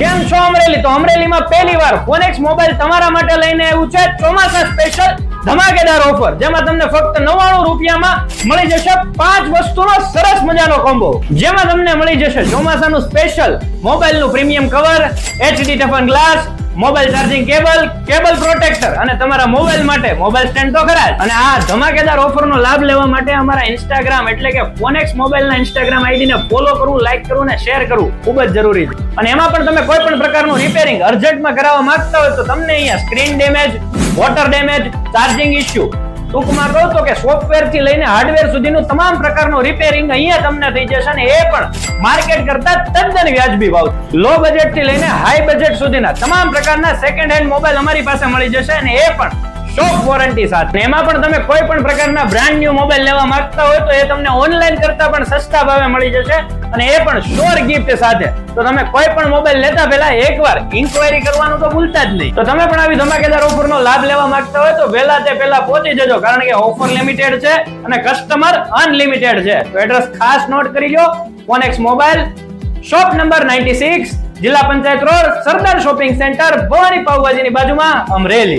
કેમ છો અમરેલી? તો અમરેલીમાં પહેલીવાર ફોનેક્સ મોબાઈલ તમારા માટે લઈને આવ્યું છે ચોમાસા સ્પેશિયલ ધમાકેદાર ઓફર, જેમાં તમને ફક્ત 99 રૂપિયામાં મળી જશે 5 વસ્તુનો સરસ મજાનો કોમ્બો, જેમાં તમને મળી જશે ચોમાસાનું સ્પેશિયલ મોબાઈલનું પ્રીમિયમ કવર, HD ટફન glass, mobile charging cable protector અને તમારા મોબાઈલ માટે મોબાઈલ સ્ટેન્ડ તો ખરા જ. અને આ ધમાકેદાર ઓફરનો લાભ લેવા માટે અમારા ઇન્સ્ટાગ્રામ એટલે કે ફોનેક્સ મોબાઈલના ઇન્સ્ટાગ્રામ આઈડીને ફોલો કરવું, લાઈક કરવું અને શેર કરવું ખૂબ જ જરૂરી છે. અને એમાં પણ તમે કોઈ પણ પ્રકારનું રિપેરિંગ અર્જન્ટમાં કરાવવા માંગતા હોય તો તમને અહીંયા screen damage, water damage, charging issue, ટૂંકમાં કહો તો કે સોફ્ટવેર થી લઈને હાર્ડવેર સુધીનું તમામ પ્રકારનું રિપેરિંગ અહીંયા તમને થઈ જશે, અને એ પણ માર્કેટ કરતા તદ્દન વ્યાજબી ભાવ. લો બજેટ થી લઈને હાઈ બજેટ સુધીના તમામ પ્રકારના સેકન્ડ હેન્ડ મોબાઈલ અમારી પાસે મળી જશે, અને એ પણ શોપ વોરંટી સાથે. એમાં પણ તમે કોઈ પણ પ્રકારના બ્રાન્ડ ન્યુ મોબાઈલ લેવા માંગતા હોય તો એ તમને ઓનલાઈન કરતા પણ સસ્તા ભાવે મળી જશે, અને એ પણ શ્યોર ગિફ્ટ સાથે. તો તમે કોઈ પણ મોબાઈલ લેતા પહેલા એકવાર ઇન્ક્વાયરી કરવાનું તો ભૂલતા જ નહીં. તો તમે પણ આવી ધમાકેદાર ઓફરનો લાભ લેવા માંગતા હોય તો વહેલા તે પહેલા પહોંચી જજો, કારણ કે ઓફર લિમિટેડ છે અને કસ્ટમર અનલિમિટેડ છે. તો એડ્રેસ ખાસ નોટ કરી લો: ફોનેક્સ મોબાઈલ, શોપ નંબર 96, જિલ્લા panchayat road, Sardar shopping centre, Bhavani પાવભાજીની બાજુમાં, અમરેલી.